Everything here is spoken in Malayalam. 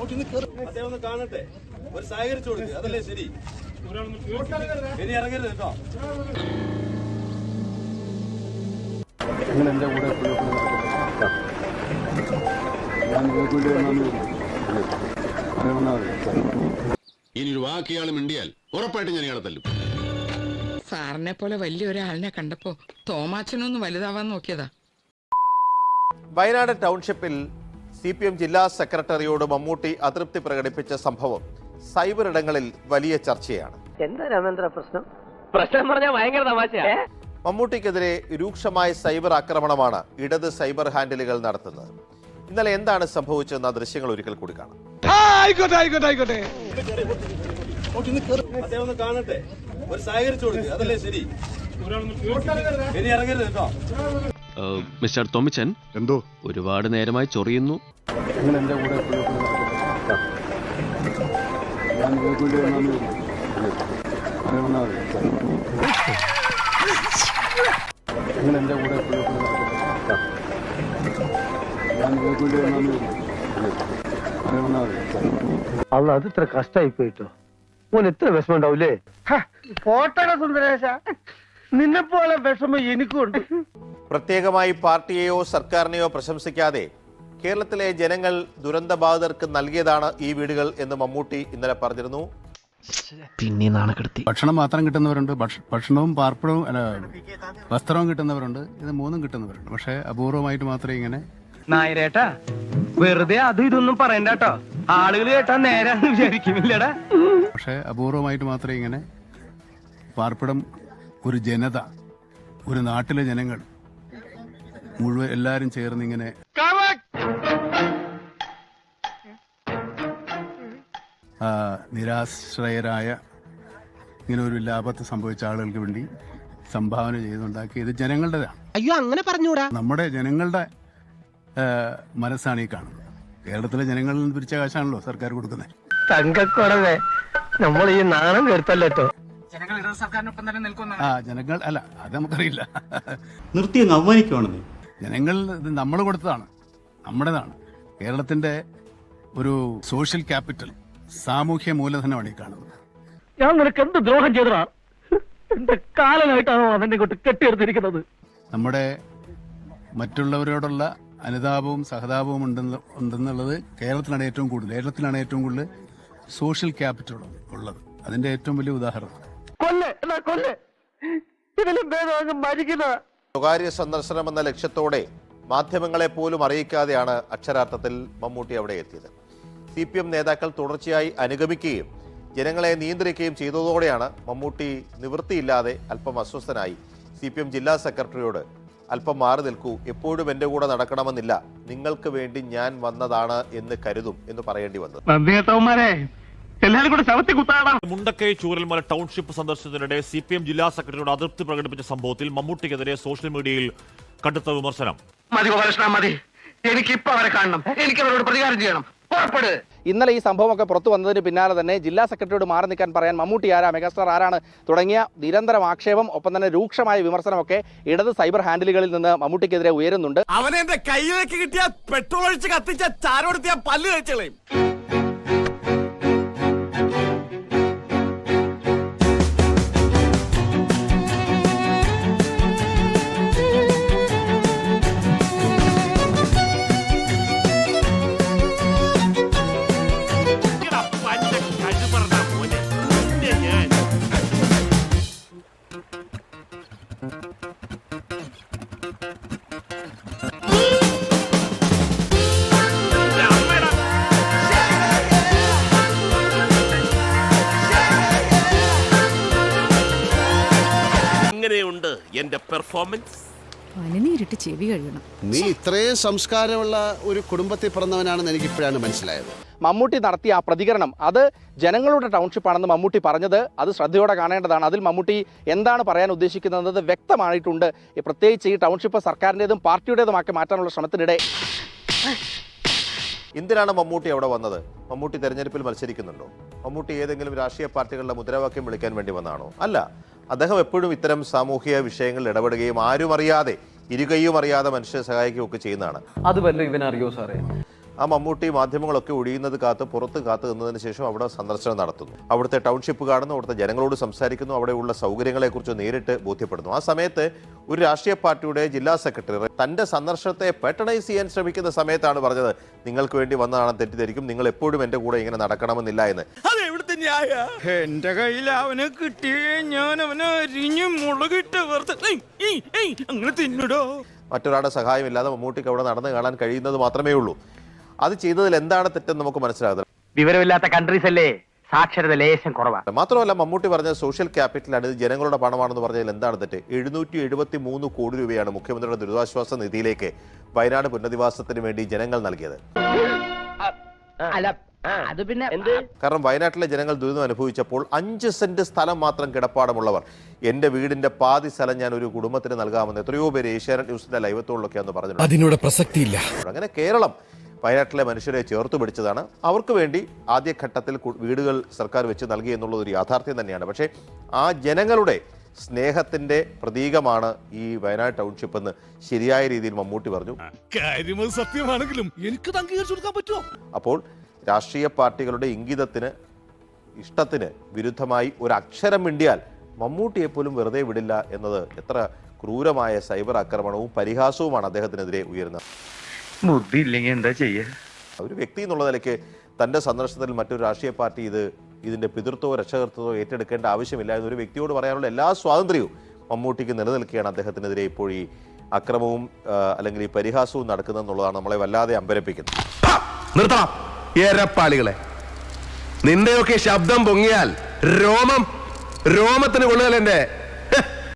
ഒന്ന് കാണട്ടെ, ഒരു സഹകരിച്ചു കൊടുക്കുക, അതല്ലേ ശരി. ഇനി ഇറങ്ങരുത് കേട്ടോ. എന്റെ കൂടെ ഇനി ഒരു വാക്കിയാൾ മിണ്ടിയാൽ ഉറപ്പായിട്ട് ഞാൻ ഇയാളെ തല്ലും. സാറിനെ പോലെ വലിയൊരാളിനെ കണ്ടപ്പോ തോമാച്ചനൊന്ന് വലുതാവാൻ നോക്കിയതാ. വയനാട് ടൗൺഷിപ്പിൽ CPM ജില്ലാ സെക്രട്ടറിയോട് മമ്മൂട്ടി അതൃപ്തി പ്രകടിപ്പിച്ച സംഭവം സൈബർ ഇടങ്ങളിൽ വലിയ ചർച്ചയാണ്. എന്താ രാമേന്ദ്ര പ്രശ്നം? പ്രശ്നം പറഞ്ഞാൽ ഭയങ്കര തമാശയാ. മമ്മൂട്ടിക്കെതിരെ രൂക്ഷമായ സൈബർ ആക്രമണമാണ് ഇടത് സൈബർ ഹാൻഡിലുകൾ നടത്തുന്നത്. ഇന്നലെ എന്താണ് സംഭവിച്ചതെന്ന ദൃശ്യങ്ങൾ ഒരിക്കൽ കൂടി കാണാം. ഒന്ന് കാണട്ടെ, ഒരു സഹകരിച്ചു കൊടുക്കുക, അതല്ലേ ശരി. ഇനി ഇറങ്ങരുത് കേട്ടോ. മിസ്റ്റർ തോമിച്ചൻ, എന്തോ ഒരുപാട് നേരമായി ചൊറിയുന്നു. എന്റെ കൂടെ എന്റെ കൂടെ അല്ല, അത് ഇത്ര കഷ്ടായി പോയിട്ടോ. മോൻ എത്ര വിഷമം ഉണ്ടാവൂലേ? പോട്ടട സുന്ദരേശ, നിന്നെ പോലെ വിഷമം എനിക്കുണ്ട്. പ്രത്യേകമായി പാർട്ടിയെയോ സർക്കാരിനെയോ പ്രശംസിക്കാതെ കേരളത്തിലെ ജനങ്ങൾ ദുരന്തബാധിതർക്ക് നൽകിയതാണ് ഈ വീടുകൾ എന്ന് മമ്മൂട്ടി ഇന്നലെ പറഞ്ഞിരുന്നു. പിന്നെ നാണക്കെടുത്തി. ഭക്ഷണം മാത്രം കിട്ടുന്നവരുണ്ട്, ഭക്ഷണവും പാർപ്പിടവും വസ്ത്രവും കിട്ടുന്നവരുണ്ട്, ഇത് മൂന്നും കിട്ടുന്നവരുണ്ട്. പക്ഷെ അപൂർവമായിട്ട് മാത്രമേ ഇങ്ങനെ. നായരേട്ടാ, വെറുതെ അതും ഇതൊന്നും പറയണ്ട കേട്ടോ, ആളുകൾ കേട്ടാ നേരാന്ന് വിചാരിക്കുന്നില്ലടാ. പക്ഷെ അപൂർവമായിട്ട് മാത്രമേ ഇങ്ങനെ പാർപ്പിടം, ഒരു ജനത, ഒരു നാട്ടിലെ ജനങ്ങൾ മുഴുവൻ എല്ലാരും ചേർന്ന് ഇങ്ങനെ നിരാശ്രയരായ ഇങ്ങനെ ഒരു ലാഭത്ത് സംഭവിച്ച ആളുകൾക്ക് വേണ്ടി സംഭാവന ചെയ്തുണ്ടാക്കി. ഇത് ജനങ്ങളുടേതാണ്. അയ്യോ, അങ്ങനെ പറഞ്ഞൂടാ. നമ്മുടെ ജനങ്ങളുടെ മനസ്സാണ് ഈ കാണുന്നത്. കേരളത്തിലെ ജനങ്ങളിൽ നിന്ന് പിരിച്ച കാശാണല്ലോ സർക്കാർ കൊടുക്കുന്നത്. തങ്കക്കുറവേ, നമ്മൾ ഈ നാണം കേട്ടല്ലോ. ജനങ്ങൾ അല്ല, അത് നമുക്കറിയില്ല. നിർത്തി അവമാനിക്കുവാണെന്ന്. ജനങ്ങൾ ഇത് നമ്മൾ കൊടുത്തതാണ്, നമ്മുടേതാണ്. കേരളത്തിന്റെ ഒരു സോഷ്യൽ ക്യാപിറ്റൽ, സാമൂഹ്യ മൂലധനമാണ് ഈ കാണുന്നത്. ഞാൻ നിനക്ക് എന്ത് ദ്രോഹം ചെയ്തതാ? എന്റെ കാലനായിട്ടാണോ അതെന്നെ കൊണ്ട് കെട്ടിയെടുത്തിരിക്കുന്നത്? നമ്മുടെ മറ്റുള്ളവരോടുള്ള അനുതാപവും സഹതാപവും ഉണ്ടെന്നുള്ളത് കേരളത്തിലാണ് ഏറ്റവും കൂടുതൽ സോഷ്യൽ ക്യാപിറ്റൽ ഉള്ളത്. അതിന്റെ ഏറ്റവും വലിയ ഉദാഹരണം. സ്വകാര്യ സന്ദർശനം എന്ന ലക്ഷ്യത്തോടെ മാധ്യമങ്ങളെ പോലും അറിയിക്കാതെയാണ് അക്ഷരാർത്ഥത്തിൽ മമ്മൂട്ടി അവിടെ എത്തിയത്. CPM നേതാക്കൾ തുടർച്ചയായി അനുഗമിക്കുകയും ജനങ്ങളെ നിയന്ത്രിക്കുകയും ചെയ്തതോടെയാണ് മമ്മൂട്ടി നിവൃത്തിയില്ലാതെ അല്പം അസ്വസ്ഥനായി CPM ജില്ലാ സെക്രട്ടറിയോട് അല്പം മാറി നിൽക്കൂ, എപ്പോഴും എന്റെ കൂടെ നടക്കണമെന്നില്ല, നിങ്ങൾക്ക് വേണ്ടി ഞാൻ വന്നതാണ് എന്ന് കരുതും എന്ന് പറയേണ്ടി വന്നത്. മുണ്ടക്കൈ ചൂരൽമല ടൗൺഷിപ്പ് സന്ദർശനത്തിനിടെ CPM ജില്ലാ സെക്രട്ടറിയോട് അതൃപ്തി പ്രകടിപ്പിച്ച സംഭവത്തിൽ മമ്മൂട്ടിക്കെതിരെ സോഷ്യൽ മീഡിയയിൽ കടുത്ത വിമർശനം. മതി, എനിക്കിപ്പോ അവരെ കാണണം, എനിക്ക് അവരോട് പ്രതികാരം ചെയ്യണം. ഇന്നലെ ഈ സംഭവമൊക്കെ പുറത്തു വന്നതിന് പിന്നാലെ തന്നെ ജില്ലാ സെക്രട്ടറിയോട് മാറി നിൽക്കാൻ പറയാൻ മമ്മൂട്ടി ആരാ, മെഗാസ്റ്റാർ ആരാണ് തുടങ്ങിയ നിരന്തരം ആക്ഷേപം, ഒപ്പം തന്നെ രൂക്ഷമായ വിമർശനമൊക്കെ ഇടത് സൈബർ ഹാൻഡിലുകളിൽ നിന്ന് മമ്മൂട്ടിക്കെതിരെ ഉയരുന്നുണ്ട്. അവനെ എന്റെ കയ്യിലേക്ക് കിട്ടിയ പെട്രോൾ ഒഴിച്ച് കത്തിച്ച ചാരോടുത്തിയ പല്ല് കഴിച്ചളയും. എങ്ങനെയുണ്ട് എന്റെ പെർഫോമൻസ്? പനിനീരിട്ട് ചെവി കഴിയണം. നീ ഇത്രയും സംസ്കാരമുള്ള ഒരു കുടുംബത്തിൽ പിറന്നവനാണെന്ന് എനിക്ക് ഇപ്പോഴാണ് മനസ്സിലായത്. മമ്മൂട്ടി നടത്തിയ ആ പ്രതികരണം അത് ജനങ്ങളുടെ ടൗൺഷിപ്പാണെന്ന് മമ്മൂട്ടി പറഞ്ഞത് അത് ശ്രദ്ധയോടെ കാണേണ്ടതാണ്. അതിൽ മമ്മൂട്ടി എന്താണ് പറയാൻ ഉദ്ദേശിക്കുന്നത് വ്യക്തമായിട്ടുണ്ട്. പ്രത്യേകിച്ച് ഈ ടൗൺഷിപ്പ് സർക്കാരിൻ്റെതും പാർട്ടിയുടേതുമാക്കി മാറ്റാനുള്ള ശ്രമത്തിനിടെ എന്തിനാണ് മമ്മൂട്ടി അവിടെ വന്നത്? മമ്മൂട്ടി തെരഞ്ഞെടുപ്പിൽ മത്സരിക്കുന്നുണ്ടോ? മമ്മൂട്ടി ഏതെങ്കിലും രാഷ്ട്രീയ പാർട്ടികളുടെ മുദ്രാവാക്യം വിളിക്കാൻ വേണ്ടി വന്നതാണോ? അല്ല. അദ്ദേഹം എപ്പോഴും ഇത്തരം സാമൂഹിക വിഷയങ്ങളിൽ ഇടപെടുകയും ആരും അറിയാതെ, ഇരുകയും അറിയാതെ മനുഷ്യരെ സഹായിക്കുകയും ഒക്കെ ചെയ്യുന്നതാണ്. അത് വല്ല ഇവനറിയോ സാറേ? ആ മമ്മൂട്ടി മാധ്യമങ്ങളൊക്കെ ഒഴിയുന്നത് കാത്ത് പുറത്ത് കാത്തു നിന്നതിന് ശേഷം അവിടെ സന്ദർശനം നടത്തുന്നു. അവിടുത്തെ ടൗൺഷിപ്പ് കാണുന്നു, അവിടുത്തെ ജനങ്ങളോട് സംസാരിക്കുന്നു, അവിടെയുള്ള സൗകര്യങ്ങളെക്കുറിച്ച് നേരിട്ട് ബോധ്യപ്പെടുന്നു. ആ സമയത്ത് ഒരു രാഷ്ട്രീയ പാർട്ടിയുടെ ജില്ലാ സെക്രട്ടറി തന്റെ സന്ദർശനത്തെ പാറ്റേണൈസ് ചെയ്യാൻ ശ്രമിക്കുന്ന സമയത്താണ് പറഞ്ഞത്, നിങ്ങൾക്ക് വേണ്ടി വന്നതാണെന്ന് തെറ്റിദ്ധരിക്കും, നിങ്ങൾ എപ്പോഴും എന്റെ കൂടെ ഇങ്ങനെ നടക്കണമെന്നില്ല എന്ന്. എന്റെ കയ്യിൽ അവനെ കിട്ടി ഞാൻ അവനെ അരിഞ്ഞു മുളകിട്ട് അങ്ങനെ തിന്നിടോ. മറ്റൊരാളുടെ സഹായമില്ലാതെ മമ്മൂട്ടിക്ക് അവിടെ നടന്നു കാണാൻ കഴിയുന്നത് മാത്രമേ ഉള്ളൂ. അത് ചെയ്തതിൽ എന്താണ് തെറ്റെന്ന് നമുക്ക് മനസ്സിലാകുന്നത്. വിവരമില്ലാത്ത കൺട്രീസ് അല്ലേ, സാക്ഷരത ലേശം കുറവാണ്. മാത്രമല്ല മമ്മൂട്ടി പറഞ്ഞ സോഷ്യൽ ക്യാപിറ്റലാണ്, ഇത് ജനങ്ങളുടെ പണമാണെന്ന് പറഞ്ഞതിൽ എന്താണ് തെറ്റ്? 773 കോടി രൂപയാണ് മുഖ്യമന്ത്രിയുടെ ദുരിതാശ്വാസ നിധിയിലേക്ക് വയനാട് പുനരധിവാസത്തിന് വേണ്ടി ജനങ്ങൾ നൽകിയത്. അത് പിന്നെ കാരണം വയനാട്ടിലെ ജനങ്ങൾ ദുരിതം അനുഭവിച്ചപ്പോൾ 5 സെന്റ് സ്ഥലം മാത്രം കിടപ്പാടമുള്ളവർ എന്റെ വീടിന്റെ പാതി സ്ഥലം ഞാൻ ഒരു കുടുംബത്തിന് നൽകാമെന്ന് എത്രയോ പേര് ഏഷ്യാനെറ്റ് ന്യൂസിന്റെ ലൈവത്തോളിലൊക്കെ അന്ന് പറഞ്ഞു. അതിനോട് പ്രസക്തിയില്ല. അങ്ങനെ കേരളം വയനാട്ടിലെ മനുഷ്യരെ ചേർത്ത് പിടിച്ചതാണ്. അവർക്ക് വേണ്ടി ആദ്യഘട്ടത്തിൽ വീടുകൾ സർക്കാർ വെച്ച് നൽകി എന്നുള്ളത് ഒരു യാഥാർത്ഥ്യം തന്നെയാണ്. പക്ഷേ ആ ജനങ്ങളുടെ സ്നേഹത്തിന്റെ പ്രതീകമാണ് ഈ വയനാട് ടൗൺഷിപ്പ് എന്ന് ശരിയായ രീതിയിൽ മമ്മൂട്ടി പറഞ്ഞു. സത്യമാണെങ്കിലും എനിക്ക് അംഗീകരിച്ചു കൊടുക്കാൻ പറ്റുമോ? അപ്പോൾ രാഷ്ട്രീയ പാർട്ടികളുടെ ഇംഗിതത്തിന് ഇഷ്ടത്തിന് വിരുദ്ധമായി ഒരു അക്ഷരം മിണ്ടിയാൽ മമ്മൂട്ടിയെ പോലും വെറുതെ വിടില്ല എന്നത് എത്ര ക്രൂരമായ സൈബർ ആക്രമണവും പരിഹാസവുമാണ് അദ്ദേഹത്തിനെതിരെ ഉയരുന്നത്. ബുദ്ധി ഇല്ലെങ്കിൽ എന്താ ചെയ്യ? ഒരു വ്യക്തി എന്നുള്ള നിലയ്ക്ക് തന്റെ സന്ദർശനത്തിൽ മറ്റൊരു രാഷ്ട്രീയ പാർട്ടി ഇതിന്റെ പിതൃത്വമോ രക്ഷകർത്തവോ ഏറ്റെടുക്കേണ്ട ആവശ്യമില്ല എന്നൊരു വ്യക്തിയോട് പറയാനുള്ള എല്ലാ സ്വാതന്ത്ര്യവും മമ്മൂട്ടിക്ക് നിലനിൽക്കുകയാണ്. അദ്ദേഹത്തിനെതിരെ ഇപ്പോൾ ഈ അക്രമവും അല്ലെങ്കിൽ ഈ പരിഹാസവും നടക്കുന്നതെന്നുള്ളതാണ് നമ്മളെ വല്ലാതെ അമ്പരപ്പിക്കുന്നത്. നിർത്തണം ഏരപ്പാളികളെ. നിന്റെയൊക്കെ ശബ്ദം പൊങ്ങിയാൽ രോമത്തിന് കൊള്ളുകയല്ല എന്റെ